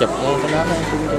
Ceplok kenapa itu?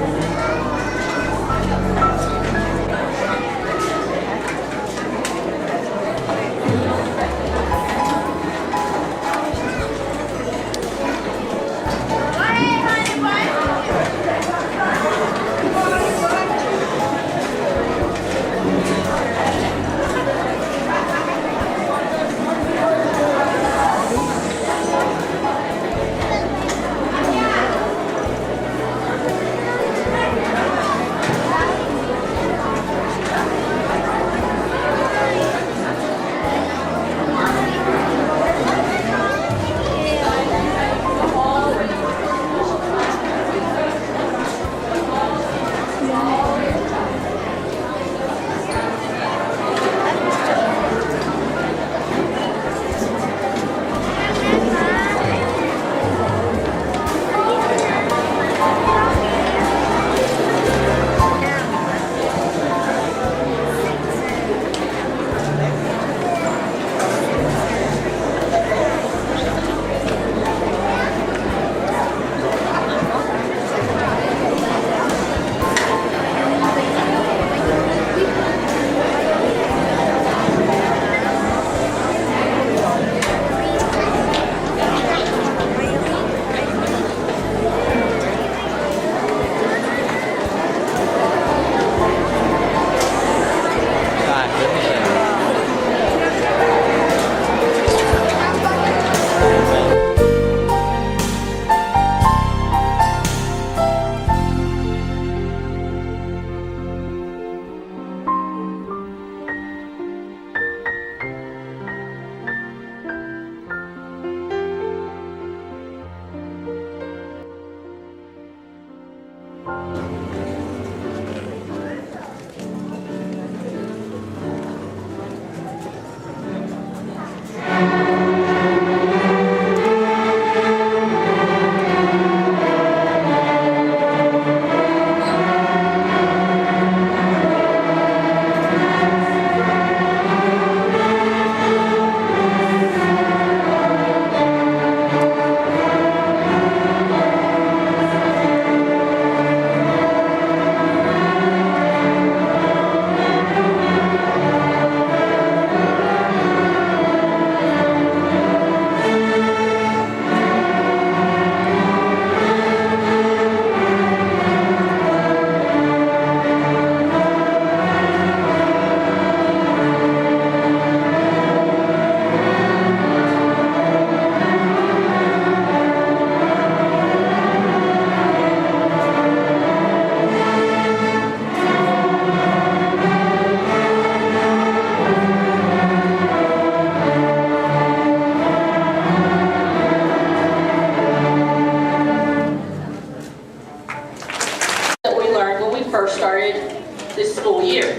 This school year.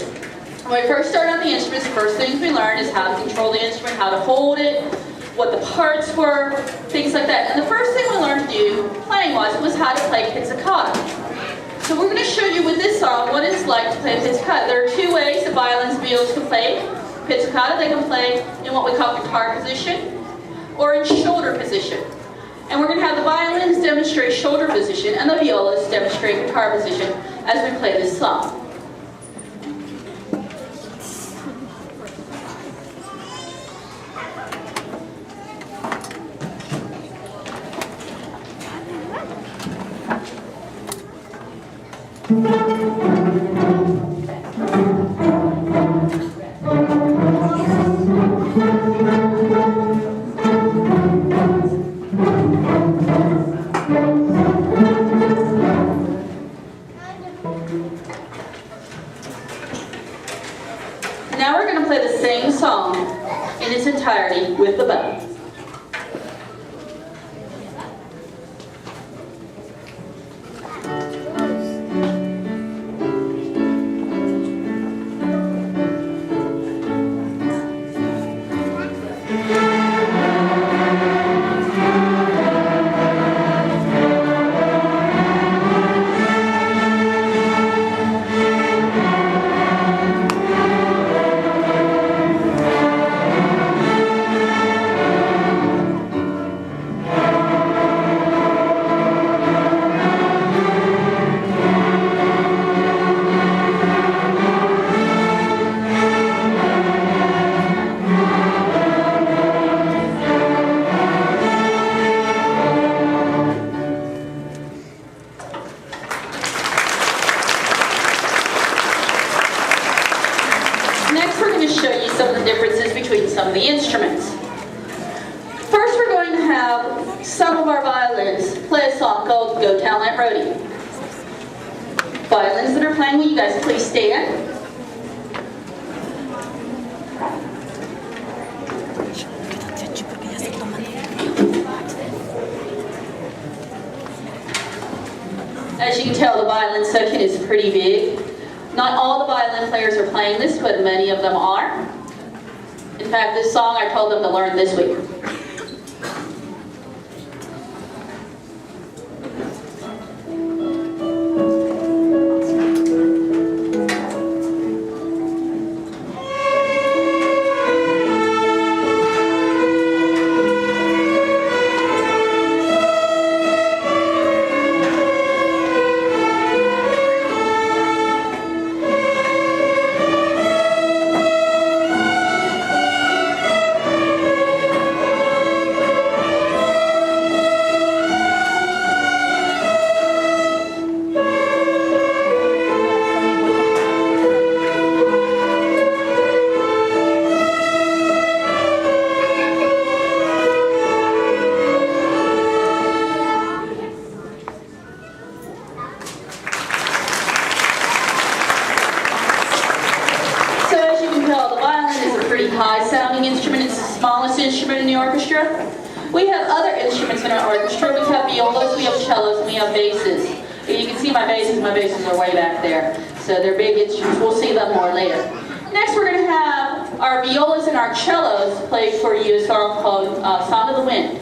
When we first started on the instruments, the first things we learned is how to control the instrument, how to hold it, what the parts were, things like that. And the first thing we learned to do, playing-wise, was how to play pizzicato. So we're going to show you with this song what it's like to play pizzicato. There are two ways the violins and violas can play pizzicato. They can play in what we call guitar position or in shoulder position. And we're going to have the violins demonstrate shoulder position and the violas demonstrate guitar position as we play this song. Now we're going to play the same song in its entirety with the bow. some of the instruments. First, we're going to have some of our violins play a song called Go Talent Roadie. Violins that are playing, will you guys please stand? As you can tell, the violin section is pretty big. Not all the violin players are playing this, but many of them are. In fact, this song I told them to learn this week. High-sounding instrument. It's the smallest instrument in the orchestra. We have other instruments in our orchestra. We have violas, we have cellos, and we have basses. You can see my basses are way back there. So they're big instruments. We'll see them more later. Next, we're going to have our violas and our cellos play for you a song called Song of the Wind.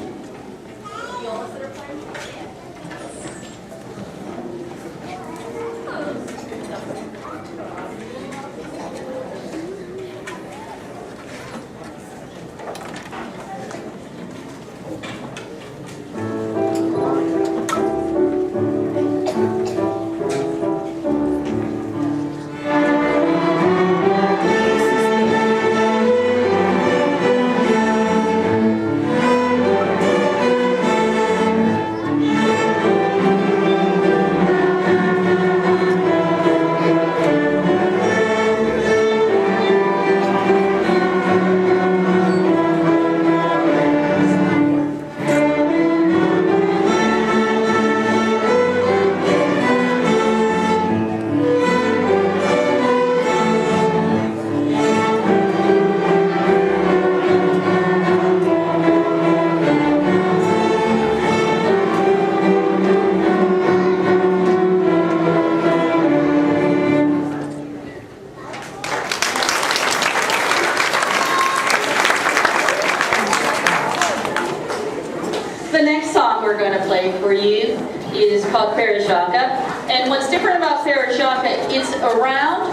For you is called And what's different about it's around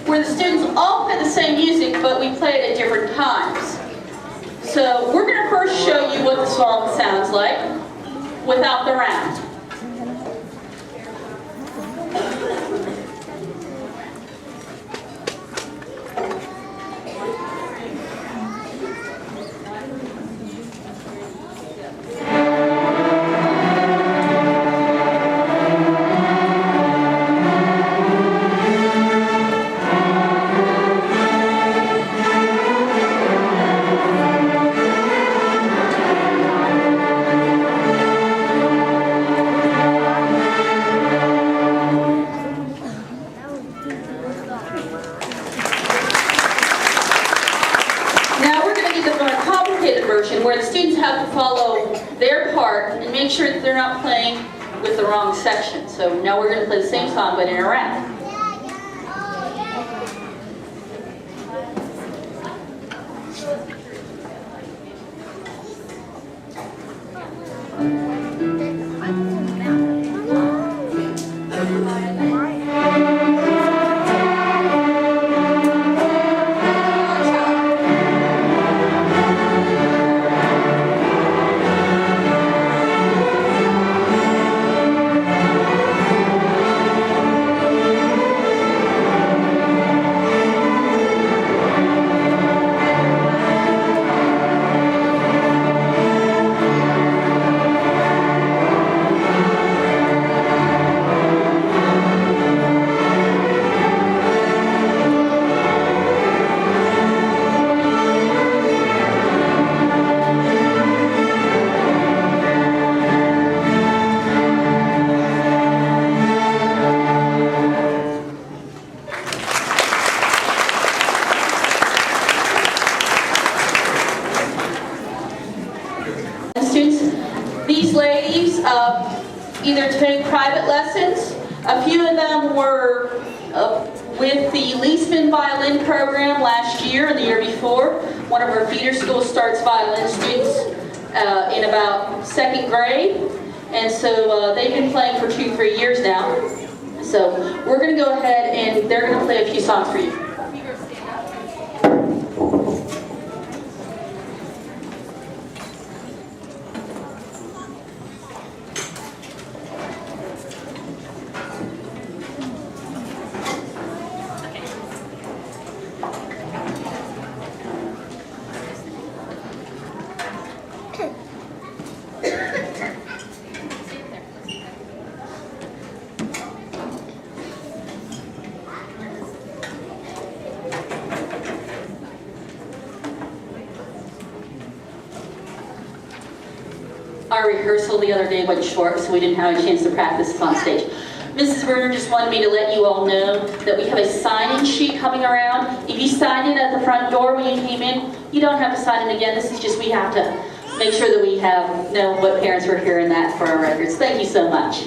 where the students all play the same music, but we play it at different times. So we're going to first show you what the song sounds like without the round. Where the students have to follow their part and make sure that they're not playing with the wrong section. So now we're going to play the same song but in a round. students. These ladies either take private lessons. A few of them were with the Leisman violin program last year and the year before. One of our feeder schools starts violin students in about 2nd grade. And so they've been playing for 2-3 years now. So we're going to go ahead and they're going to play a few songs for you. Our rehearsal the other day went short, so we didn't have a chance to practice on stage. Mrs. Werner just wanted me to let you all know that we have a sign-in sheet coming around. If you signed in at the front door when you came in, you don't have to sign in again. This is just, we have to make sure that we know what parents were hearing that for our records. Thank you so much.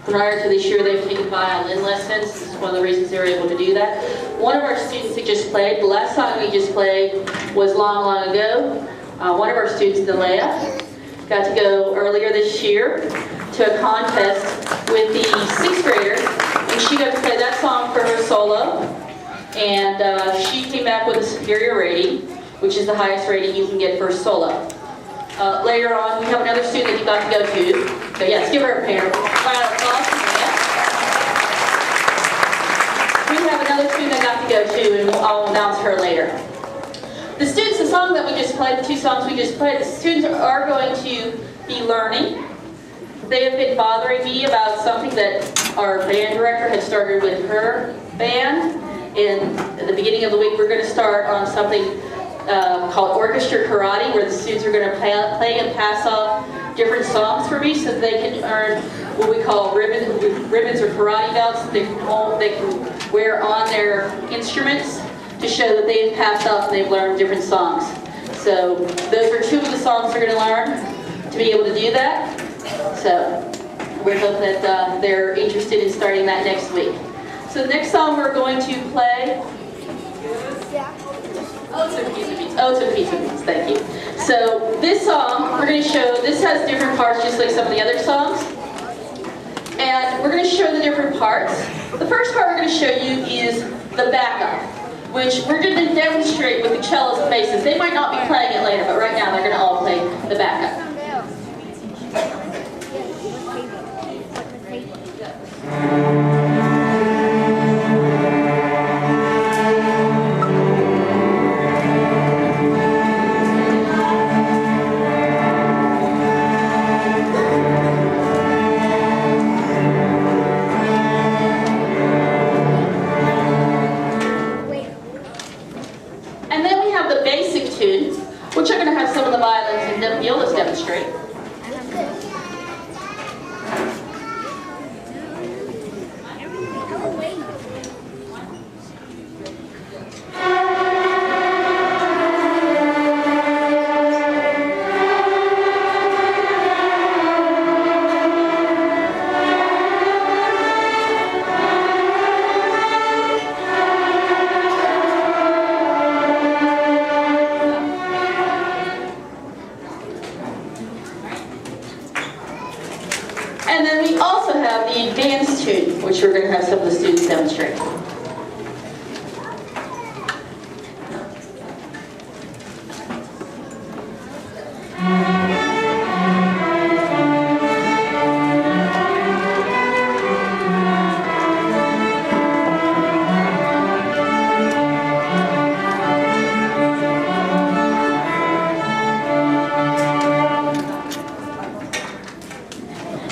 Prior to this year, they've taken violin lessons. This is one of the reasons they were able to do that. One of our students that just played, the last song we just played was Long, Long Ago. One of our students, Nalea, got to go earlier this year to a contest with the 6th graders, and she got to play that song for her solo, and she came back with a superior rating, which is the highest rating you can get for a solo. Later on, we have another student that you got to go to. So yes, give her a round of applause. We have another student that got to go to, and I'll announce her later. The students, the song that we just played, the 2 songs we just played, the students are going to be learning. They have been bothering me about something that our band director had started with her band. And at the beginning of the week, we're going to start on something called Orchestra Karate, where the students are going to play and pass off different songs for me so that they can earn what we call ribbons or karate belts that they can wear on their instruments to show that they've passed off and they've learned different songs. So those are 2 of the songs they're going to learn to be able to do that. So we hope that they're interested in starting that next week. So the next song we're going to play, Oh, it's a piece of beans. Oh, it's a piece of beans. Thank you. So this song, we're going to show, this has different parts just like some of the other songs. And we're going to show the different parts. The first part we're going to show you is the backup. which we're going to demonstrate with the cellos and basses. They might not be playing it later, but right now they're going to all play the backup. And then we have the basic tune, which I'm going to have some of the violins and the violas demonstrate. And then we also have the advanced tune, which we're going to have some of the students demonstrate.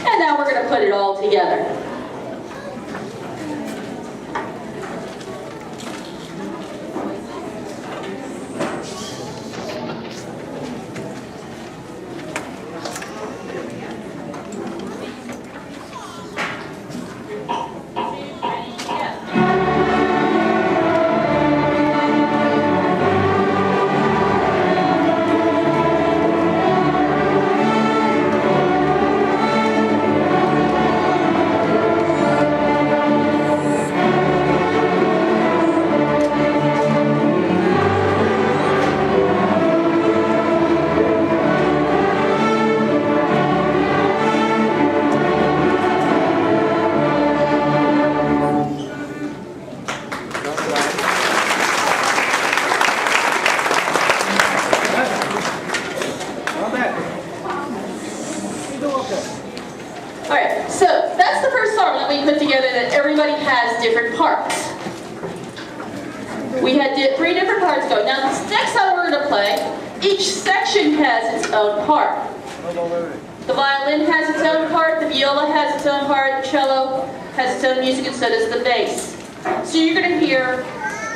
And now we're going to put it all together. Alright, so that's the first song that we put together that everybody has different parts. We had 3 different parts going. Now this next song we're going to play, each section has its own part. The violin has its own part, the viola has its own part, the cello has its own music, and so does the bass. So you're going to hear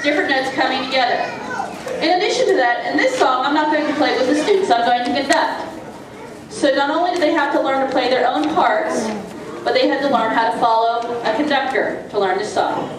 different notes coming together. In addition to that, in this song, I'm not going to play with the students, I'm going to conduct. So not only do they have to learn to play their own parts, but they had to learn how to follow a conductor to learn this song.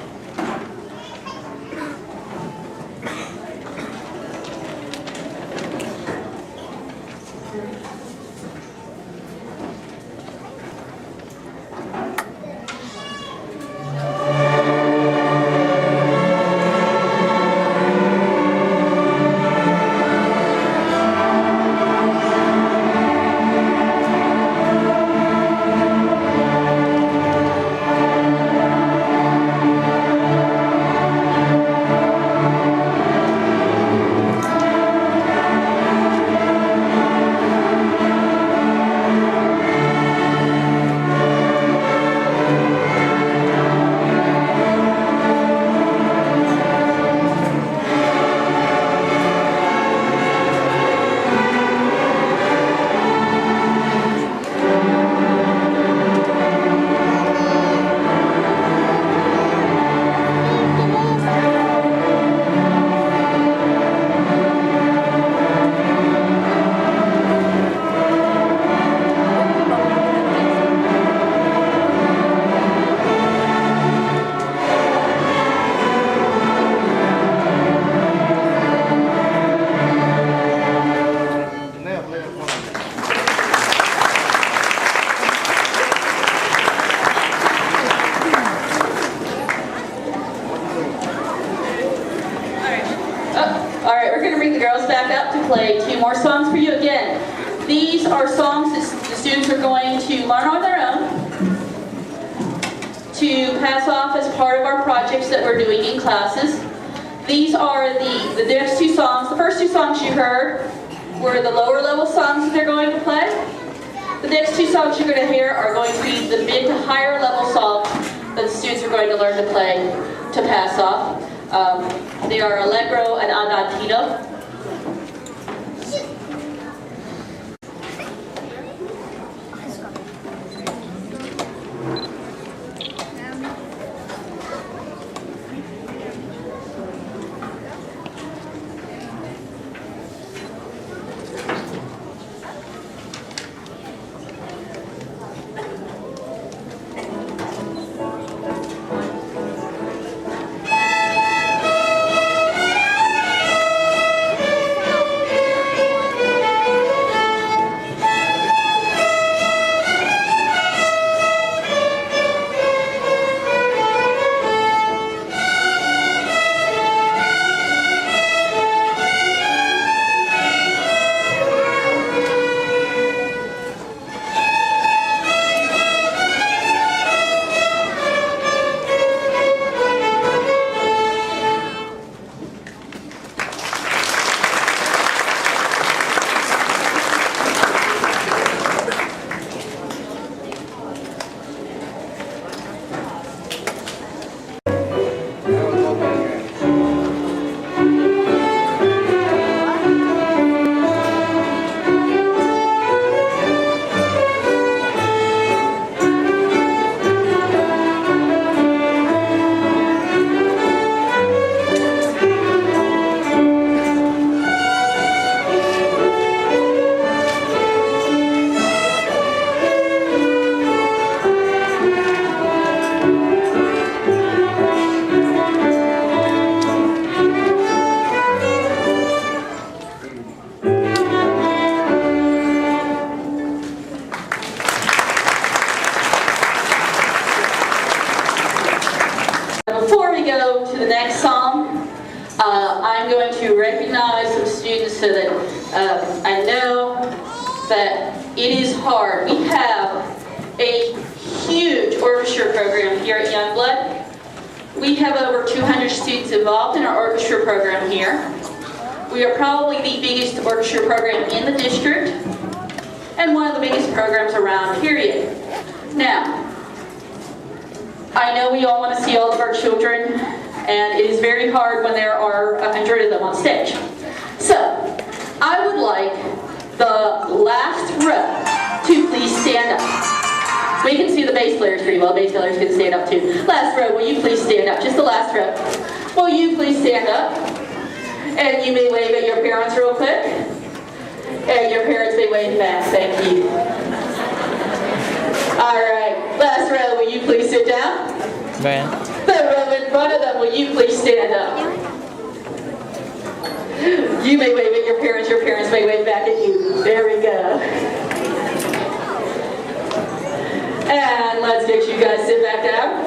Play 2 more songs for you again. These are songs that the students are going to learn on their own to pass off as part of our projects that we're doing in classes. These are the next two songs. The first two songs you heard were the lower level songs that they're going to play. The next two songs you're going to hear are going to be the mid to higher level songs that the students are going to learn to play to pass off. They are Allegro and Andantino. I'm going to recognize some students so that I know that it is hard. We have a huge orchestra program here at Youngblood. We have over 200 students involved in our orchestra program here. We are probably the biggest orchestra program in the district and one of the biggest programs around, period. Now, I know we all want to see all of our children, and it is very hard when there are 100 of them on stage. So, I would like the last row to please stand up. We can see the bass players pretty well. Bass players can stand up too. Last row, will you please stand up? Just the last row. Will you please stand up? And you may wave at your parents real quick. And your parents may wave back. Thank you. Alright, last row, will you please sit down? Man. The row in front of them, will you please stand up? You may wave at your parents may wave back at you. There we go. And let's get you guys sit back down.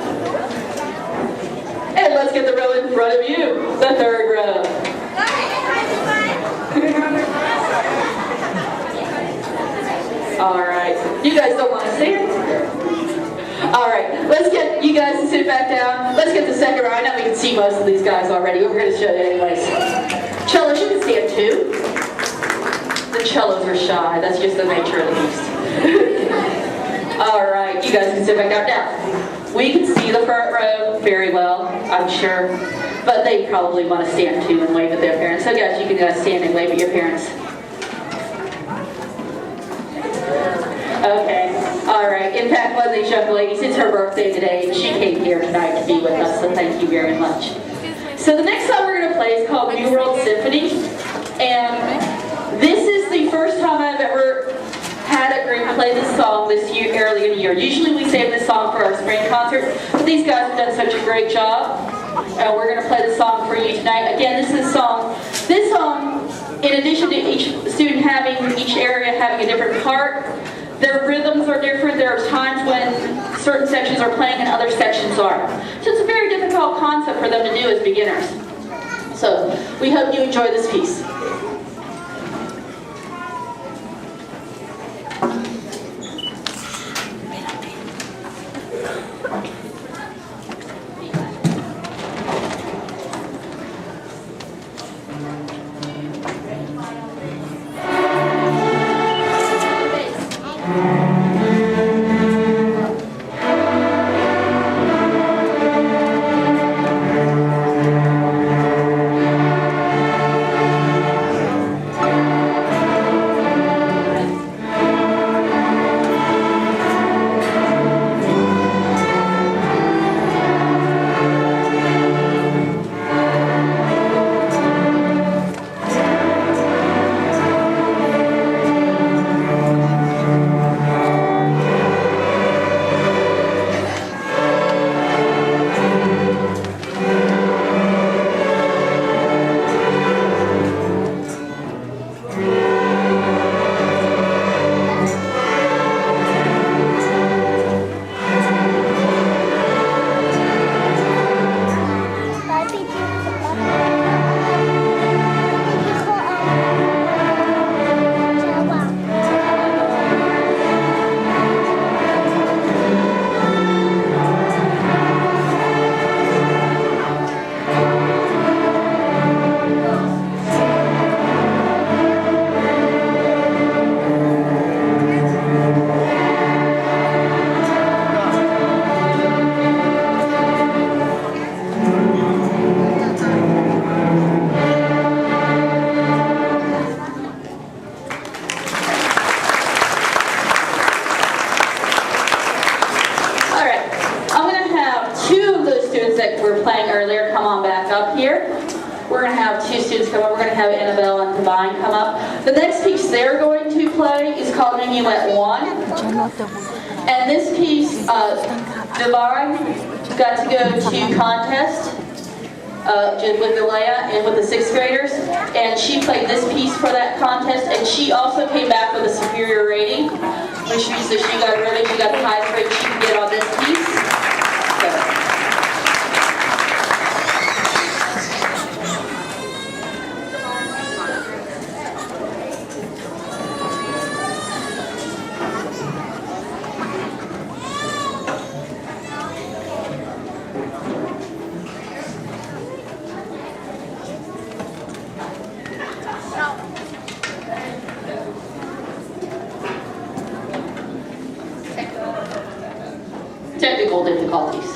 And let's get the row in front of you, the third row. Alright, you guys don't want to stand? Alright, let's get you guys to sit back down. Let's get the second row. I know we can see most of these guys already, but we're going to show you anyways. Cellos, you can stand too. The cellos are shy. That's just the nature of the beast. Alright, you guys can sit back down. Now, we can see the front row very well, I'm sure. But they probably want to stand too and wave at their parents. So guys, you can stand and wave at your parents. Okay, alright. In fact, one of these young ladies, it's her birthday today, and she came here tonight to be with us, so thank you very much. So the next song we're going to play is called New World Symphony, and this is the first time I've ever had a group play this song this year, early in the year. Usually we save this song for our spring concert, but these guys have done such a great job, and we're going to play the song for you tonight. Again, this song, in addition to each student having, each area having a different part, their rhythms are different. There are times when certain sections are playing and other sections aren't. So it's a very difficult concept for them to do as beginners. So we hope you enjoy this piece. have two students come up. We're going to have Annabelle and Divine come up. The next piece they're going to play is called Minuet 1. And this piece, Divine got to go to contest with Alea and with the 6th graders, and she played this piece for that contest, and she also came back with a superior rating, which means that she got the highest rate she could get on this piece. Technical difficulties.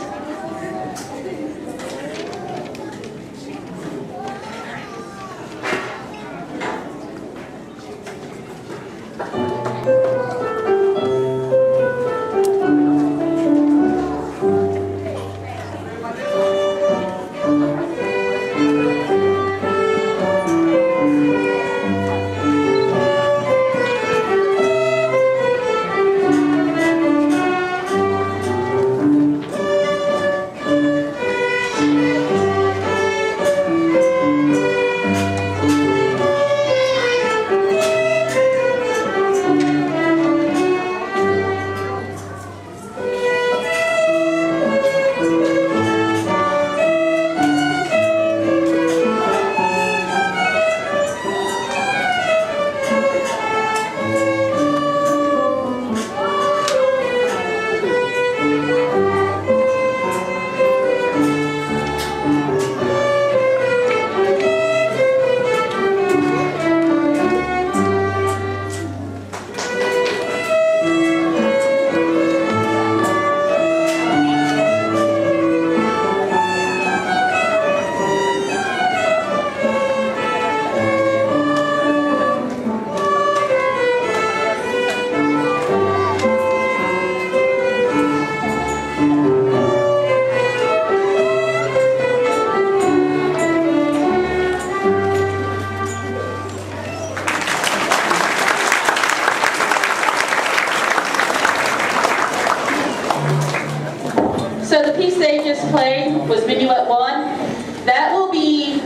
So the piece they just played was Minuet 1. That will be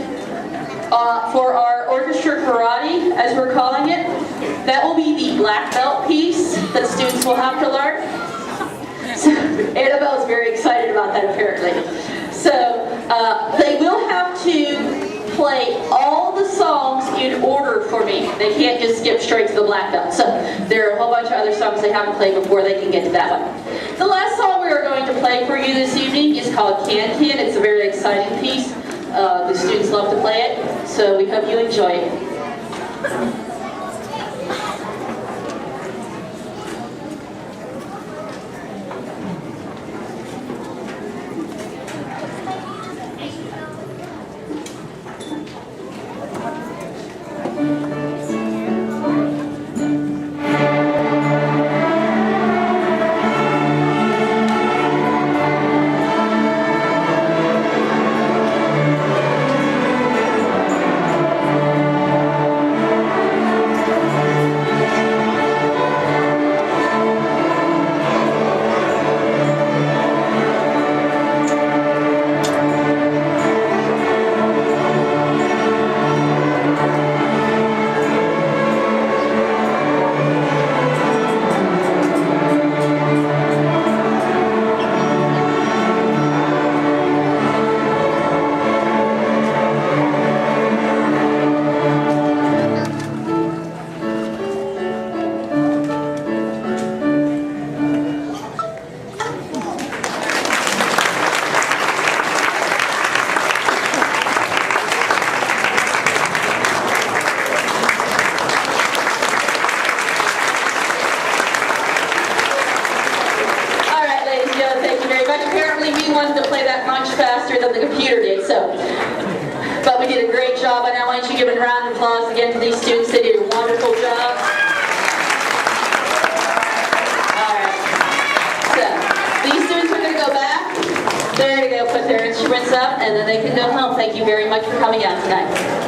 for our orchestra karate, as we're calling it. That will be the black belt piece that students will have to learn. So Annabelle is very excited about that, apparently. So they will have to play all the songs in order for me. They can't just skip straight to the black belt. So there are a whole bunch of other songs they have to play before they can get to that one. The last song we are going to play for you this evening is called Can Can. It's a very exciting piece. The students love to play it, so we hope you enjoy it. But we did a great job, and I want you to give a round of applause again to these students. They did a wonderful job. All right. So these students are going to go back. They're going to go put their instruments instruments up, and then they can go home. Thank you very much for coming out tonight.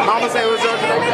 Mama say what's up today?